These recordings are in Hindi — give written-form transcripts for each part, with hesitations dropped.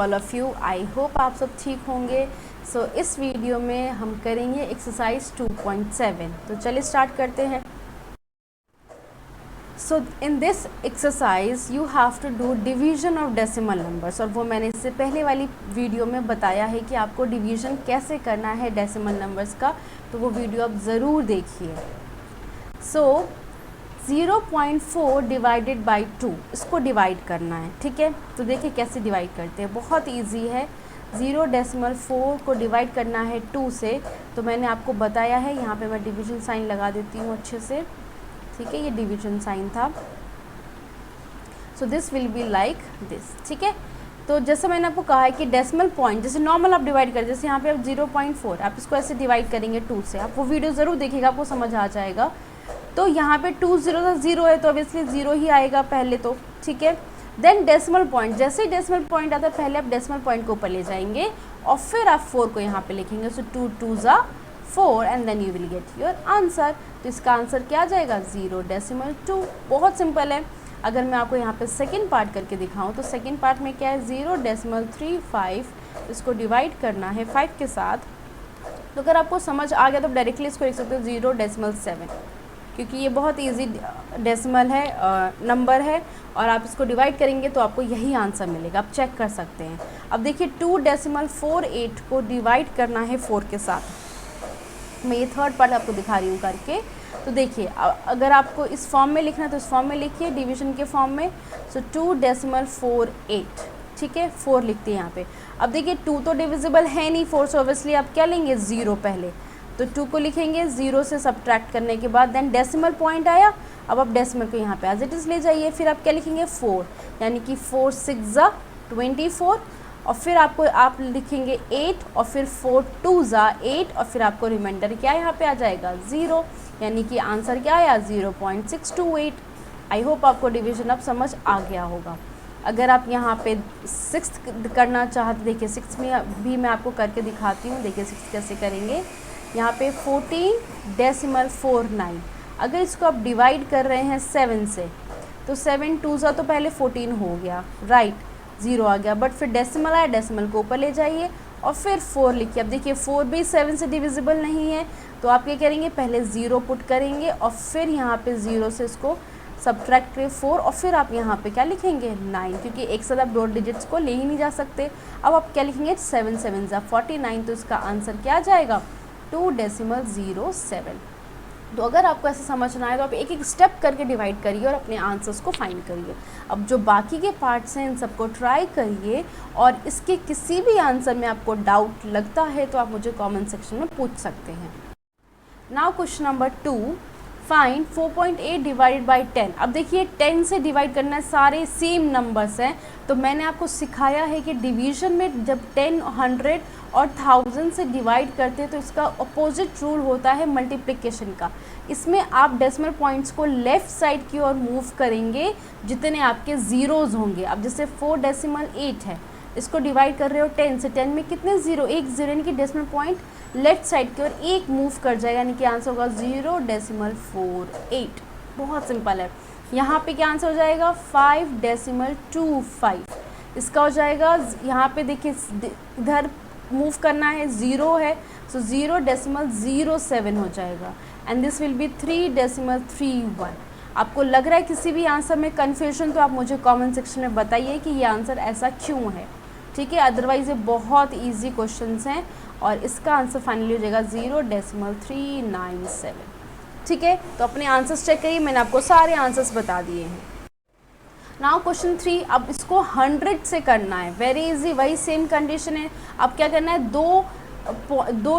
All of you. I hope आप सब ठीक होंगे। सो इस वीडियो में हम करेंगे एक्सरसाइज 2.7। तो चलिए स्टार्ट करते हैं। So in this exercise you have to do division of decimal numbers, और वो मैंने इससे पहले वाली वीडियो में बताया है कि आपको डिवीज़न कैसे करना है डेसिमल नंबर्स का, तो वो वीडियो आप ज़रूर देखिए। सो 0.4 डिवाइडेड बाई 2, इसको डिवाइड करना है। ठीक है, तो देखिए कैसे डिवाइड करते हैं, बहुत इजी है। 0.4 को डिवाइड करना है 2 से, तो मैंने आपको बताया है। यहाँ पे मैं डिवीज़न साइन लगा देती हूँ अच्छे से। ठीक है, ये डिवीज़न साइन था। So this will be like this. ठीक है, तो जैसे मैंने आपको कहा है कि डेसिमल पॉइंट जैसे नॉर्मल आप डिवाइड करें, जैसे यहाँ पे आप 0.4 आप इसको ऐसे डिवाइड करेंगे 2 से। आप वो वीडियो ज़रूर देखिएगा, आपको समझ आ जाएगा। तो यहाँ पे 2 0 है, तो ऑब्वियसली 0 ही आएगा पहले तो। ठीक है, देन डेसिमल पॉइंट, जैसे ही डेसिमल पॉइंट आता है पहले आप डेसिमल पॉइंट को ऊपर ले जाएंगे और फिर आप 4 को यहाँ पे लिखेंगे। So 2 2s are 4 and then you will get your answer. तो इसका आंसर क्या आ जाएगा? 0.2। बहुत सिंपल है। अगर मैं आपको यहाँ पे सेकेंड पार्ट करके दिखाऊँ तो सेकेंड पार्ट में क्या है? 0.35, इसको डिवाइड करना है 5 के साथ। तो अगर आपको समझ आ गया तो डायरेक्टली इसको लिख सकते हो 0.7, क्योंकि ये बहुत इजी डेसिमल है, नंबर है, और आप इसको डिवाइड करेंगे तो आपको यही आंसर मिलेगा। आप चेक कर सकते हैं। अब देखिए 2.48 को डिवाइड करना है 4 के साथ। मैं ये थर्ड पार्ट आपको दिखा रही हूँ करके। तो देखिए अगर आपको इस फॉर्म में लिखना है तो इस फॉर्म में लिखिए, डिवीज़न के फॉर्म में। सो 2.48, ठीक है, 4 लिखते हैं यहाँ पे। अब देखिए 2 तो डिविजिबल है नहीं 4 से, ऑब्वियसली आप क्या लेंगे? 0 पहले। तो 2 को लिखेंगे 0 से सब्ट्रैक्ट करने के बाद, देन डेसिमल पॉइंट आया। अब आप डेसिमल को यहाँ पे एज इट इज़ ले जाइए। फिर आप क्या लिखेंगे? 4, यानी कि 4 6 24, और फिर आपको आप लिखेंगे 8, और फिर 4 2s are 8, और फिर आपको रिमाइंडर क्या यहाँ पे आ जाएगा? 0, यानी कि आंसर क्या आया? 0.628। आई होप आपको डिवीज़न अब समझ आ गया होगा। अगर आप यहाँ पे 6 करना चाहते, देखिए 6 में भी मैं आपको करके दिखाती हूँ। देखिए 6 कैसे करेंगे। यहाँ पे 14.49, अगर इसको आप डिवाइड कर रहे हैं 7 से, तो 7 2s तो पहले 14 हो गया, राइट, 0 आ गया। बट फिर डेसिमल आया, डेसिमल को ऊपर ले जाइए और फिर 4 लिखिए। अब देखिए 4 भी 7 से डिविजिबल नहीं है, तो आप क्या करेंगे? पहले 0 पुट करेंगे और फिर यहाँ पे 0 से इसको सब्ट्रैक्ट करें 4, और फिर आप यहाँ पे क्या लिखेंगे? 9, क्योंकि एक साथ आप 2 डिजिट्स को ले ही नहीं जा सकते। अब आप क्या लिखेंगे? 7 7s are 49, तो इसका आंसर क्या आ जाएगा? 2.07। तो अगर आपको ऐसे समझना है तो आप एक एक स्टेप करके डिवाइड करिए और अपने आंसर्स को फाइंड करिए। अब जो बाकी के पार्ट्स हैं इन सबको ट्राई करिए, और इसके किसी भी आंसर में आपको डाउट लगता है तो आप मुझे कमेंट सेक्शन में पूछ सकते हैं। Now question number 2, find 4.8 divided by 10। अब देखिए 10 से डिवाइड करना है, सारे सेम नंबर्स हैं। तो मैंने आपको सिखाया है कि डिवीज़न में जब 10 100 और 1000 से डिवाइड करते हैं तो इसका अपोजिट रूल होता है मल्टीप्लिकेशन का। इसमें आप डेसिमल पॉइंट्स को लेफ़्ट साइड की ओर मूव करेंगे जितने आपके ज़ीरोज़ होंगे। अब जैसे 4.8 है, इसको डिवाइड कर रहे हो 10 से, 10 में कितने ज़ीरो? एक ज़ीरो, यानी कि डेसिमल पॉइंट लेफ़्ट साइड की ओर एक मूव कर जाएगा, यानी कि आंसर होगा 0.48। बहुत सिंपल है। यहाँ पे क्या आंसर हो जाएगा? 5.25। इसका हो जाएगा, यहाँ पे देखिए इधर मूव करना है, 0 है, सो 0.07 हो जाएगा, एंड दिस विल बी 3.31। आपको लग रहा है किसी भी आंसर में कन्फ्यूजन, तो आप मुझे कमेंट सेक्शन में बताइए कि ये आंसर ऐसा क्यों है। ठीक है, अदरवाइज़ ये बहुत इजी क्वेश्चंस हैं, और इसका आंसर फाइनली हो जाएगा 0.397। ठीक है, तो अपने आंसर्स चेक करिए, मैंने आपको सारे आंसर्स बता दिए हैं। नाउ क्वेश्चन 3, अब इसको 100 से करना है। वेरी इजी, वही सेम कंडीशन है। अब क्या करना है? दो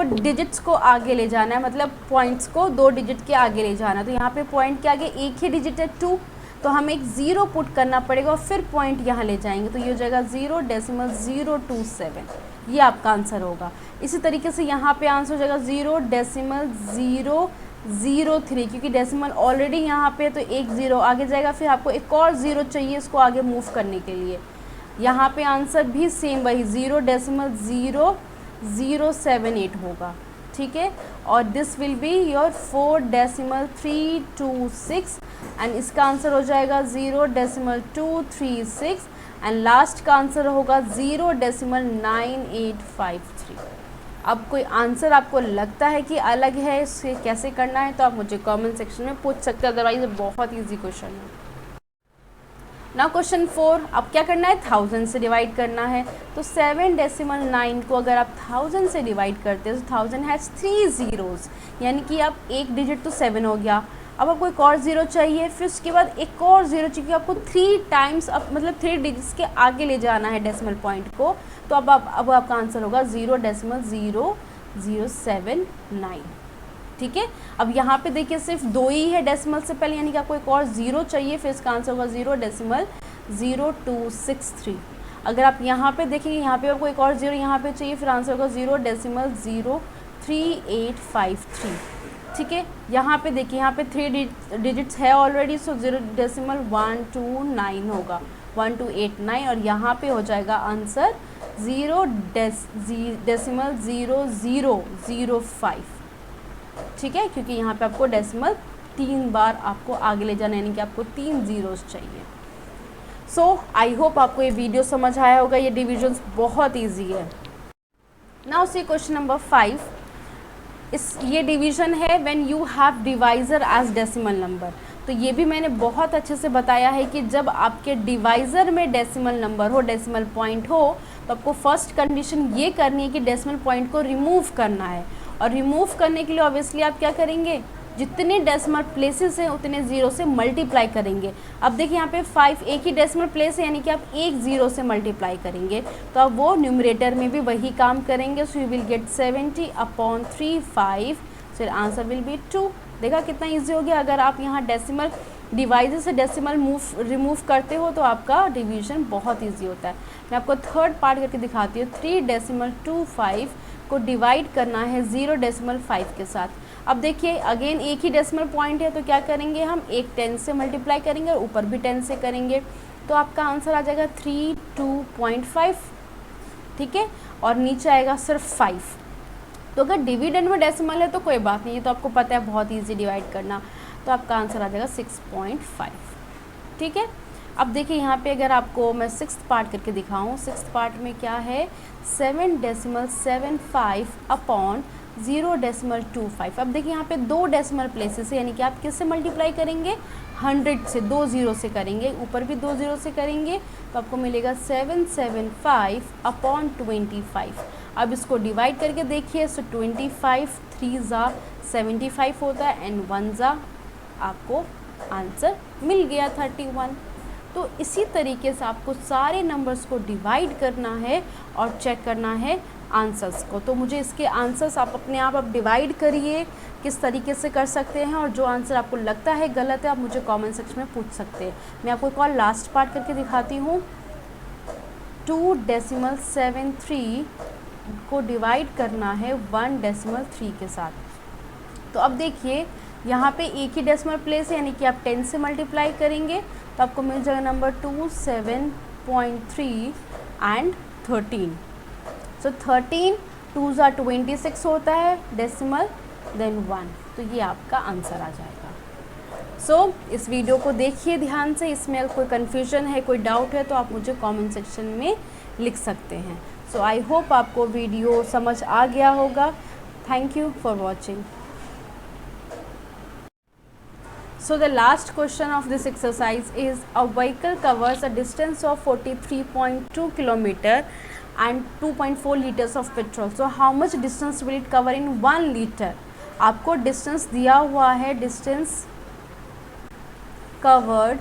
डिजिट्स को आगे ले जाना है, मतलब पॉइंट्स को 2 डिजिट के आगे ले जाना है। तो यहाँ पे पॉइंट के आगे एक ही डिजिट है 2, तो हमें एक 0 पुट करना पड़ेगा और फिर पॉइंट यहाँ ले जाएंगे, तो ये हो जाएगा 0.027। ये आपका आंसर होगा। इसी तरीके से यहाँ पे आंसर हो जाएगा 0.003, क्योंकि डेसिमल ऑलरेडी यहाँ पे, तो एक 0 आगे जाएगा, फिर आपको एक और 0 चाहिए इसको आगे मूव करने के लिए। यहाँ पे आंसर भी सेम वही 0.0078 होगा। ठीक है, और this will be your 4.326, and इसका आंसर हो जाएगा 0.236, एंड लास्ट का आंसर होगा 0.9853। अब कोई आंसर आपको लगता है कि अलग है, इसे कैसे करना है तो आप मुझे कमेंट सेक्शन में पूछ सकते हैं, अदरवाइज बहुत ईजी क्वेश्चन है। नाउ क्वेश्चन 4, अब क्या करना है, 1000 से डिवाइड करना है। तो 7.9 को अगर आप 1000 से डिवाइड करते हैं तो 1000 हैज़ 3 ज़ीरोज़, यानी कि आप एक डिजिट तो 7 हो गया, अब आपको एक और ज़ीरो चाहिए, फिर उसके बाद एक और ज़ीरो चाहिए, आपको 3 टाइम्स अब मतलब 3 डिजिट्स के आगे ले जाना है डेसिमल पॉइंट को। तो अब आपका आंसर होगा 0.0079। ठीक है, अब यहाँ पे देखिए सिर्फ 2 ही है डेसिमल से पहले, यानी कि आपको एक और ज़ीरो चाहिए, फिर इसका आंसर होगा 0.0263। अगर आप यहाँ पे देखेंगे, यहाँ पे आपको एक और ज़ीरो यहाँ पे चाहिए, फिर आंसर होगा 0.03853। ठीक है, यहाँ पे देखिए, यहाँ पे 3 डिजिट्स है ऑलरेडी, सो 0.129 होगा, 1289, और यहाँ पे हो जाएगा आंसर 0.0005। ठीक है, क्योंकि यहाँ पे आपको डेसिमल 3 बार आपको आगे ले जाना है, यानी कि आपको 3 ज़ीरोज़ चाहिए। सो आई होप आपको ये वीडियो समझ आया होगा, ये डिविजन्स बहुत इजी है। नाउ सी क्वेश्चन नंबर 5, ये डिवीज़न है when you have divisor as decimal number. तो ये भी मैंने बहुत अच्छे से बताया है कि जब आपके डिवाइज़र में डेसिमल नंबर हो, डेसिमल पॉइंट हो, तो आपको फर्स्ट कंडीशन ये करनी है कि डेसिमल पॉइंट को रिमूव करना है। और रिमूव करने के लिए ऑब्वियसली आप क्या करेंगे, जितने डेसिमल प्लेसेस हैं उतने ज़ीरो से मल्टीप्लाई करेंगे। अब देखिए यहाँ पे 5 एक ही डेसिमल प्लेस है, यानी कि आप एक ज़ीरो से मल्टीप्लाई करेंगे, तो अब वो न्यूमरेटर में भी वही काम करेंगे। सो यू विल गेट 70/35, फिर आंसर विल बी 2। देखा कितना ईजी हो गया। अगर आप यहाँ डेसिमल डिवाइजर से डेसिमल रिमूव करते हो तो आपका डिवीज़न बहुत ईजी होता है। मैं आपको थर्ड पार्ट करके दिखाती हूँ। 3.25 को डिवाइड करना है 0.5 के साथ। अब देखिए अगेन एक ही डेसिमल पॉइंट है, तो क्या करेंगे हम, एक 10 से मल्टीप्लाई करेंगे और ऊपर भी 10 से करेंगे, तो आपका आंसर आ जाएगा 32.5। ठीक है, और नीचे आएगा सिर्फ 5। तो अगर डिविडेंड में डेसिमल है तो कोई बात नहीं, ये तो आपको पता है बहुत ईजी डिवाइड करना, तो आपका आंसर आ जाएगा 6.5। ठीक है, अब देखिए यहाँ पे अगर आपको मैं 6th पार्ट करके दिखाऊँ, 6th पार्ट में क्या है, 7.75 अपॉन 0.25। अब देखिए यहाँ पे 2 डेसिमल प्लेसेस है, यानी कि आप किससे मल्टीप्लाई करेंगे, 100 से, 2 ज़ीरो से करेंगे, ऊपर भी 2 ज़ीरो से करेंगे, तो आपको मिलेगा 775 अपॉन 25। अब इसको डिवाइड करके देखिए, सो 25 3 ज़ा 75 होता है, एंड 1 ज़ा आपको आंसर मिल गया 31। तो इसी तरीके से आपको सारे नंबर्स को डिवाइड करना है और चेक करना है आंसर्स को। तो मुझे इसके आंसर्स आप अपने आप डिवाइड करिए, किस तरीके से कर सकते हैं, और जो आंसर आपको लगता है गलत है आप मुझे कमेंट सेक्शन में पूछ सकते हैं। मैं आपको एक और लास्ट पार्ट करके दिखाती हूँ। 2.73 को डिवाइड करना है 1.3 के साथ। तो अब देखिए यहाँ पे एक ही डेसिमल प्लेस है, यानी कि आप 10 से मल्टीप्लाई करेंगे तो आपको मिल जाएगा नंबर 27.3 एंड 13। सो 13 2 ज़ा 26 होता है डेसिमल, देन 1, तो ये आपका आंसर आ जाएगा। सो इस वीडियो को देखिए ध्यान से, इसमें अगर कोई कन्फ्यूजन है, कोई डाउट है, तो आप मुझे कमेंट सेक्शन में लिख सकते हैं। सो आई होप आपको वीडियो समझ आ गया होगा। Thank you for watching. So the last question of this exercise is, a vehicle covers a distance of 43.2 km and 2.4 liters of petrol. So how much distance will it cover in 1 liter? आपको distance दिया हुआ है, distance covered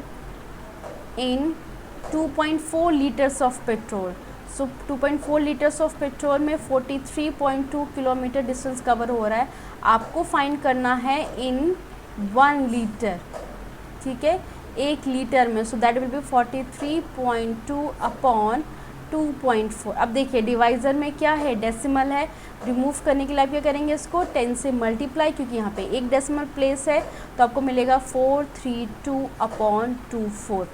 in 2.4 liters of petrol. So 2.4 liters of petrol में 43.2 किलोमीटर डिस्टेंस कवर हो रहा है। आपको फाइंड करना है इन 1 लीटर, ठीक है, 1 लीटर में। So that will be 43.2 upon 2.4। अब देखिए डिवाइज़र में क्या है, डेसिमल है, रिमूव करने के लिए आप क्या करेंगे, इसको 10 से मल्टीप्लाई, क्योंकि यहाँ पे एक डेसिमल प्लेस है, तो आपको मिलेगा 432 अपॉन 24।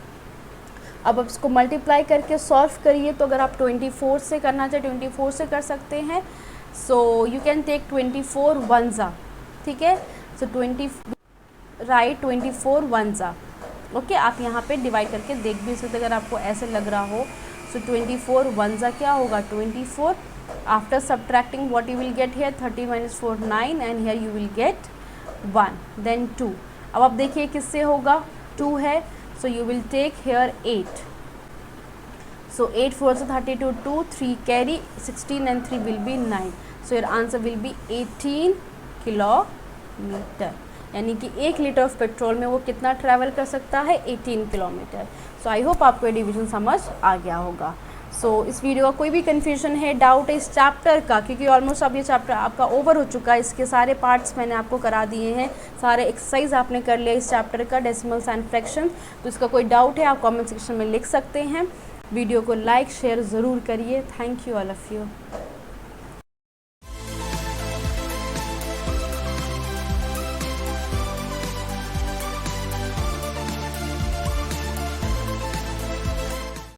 अब आप इसको मल्टीप्लाई करके सॉल्व करिए, तो अगर आप 24 से करना चाहे 24 से कर सकते हैं। सो यू कैन टेक 24 1 ज़ा, ठीक है, सो 24 1 ज़ा, ओके। आप यहाँ पे डिवाइड करके देख भी सकते, अगर आपको ऐसे लग रहा हो सो 24 1 ज़ा क्या होगा 24. After subtracting what you will get here 30 - 4 9 and here you will get 1 then 2. अब आप देखिए किससे होगा 2 है, so you will take here 8. So 8 4 32 2 3 carry 16 and 3 will be 9. So your answer will be 18 kilometre. यानी कि 1 लीटर ऑफ पेट्रोल में वो कितना ट्रैवल कर सकता है 18 किलोमीटर. सो आई होप आपको ये डिवीजन समझ आ गया होगा. सो इस वीडियो का कोई भी कन्फ्यूजन है, डाउट है इस चैप्टर का, क्योंकि ऑलमोस्ट अब ये चैप्टर आपका ओवर हो चुका है, इसके सारे पार्ट्स मैंने आपको करा दिए हैं, सारे एक्सरसाइज आपने कर लिया इस चैप्टर का डेसिमल्स एंड फ्रैक्शन. तो इसका कोई डाउट है आप कमेंट सेक्शन में लिख सकते हैं. वीडियो को लाइक शेयर ज़रूर करिए. Thank you all of you.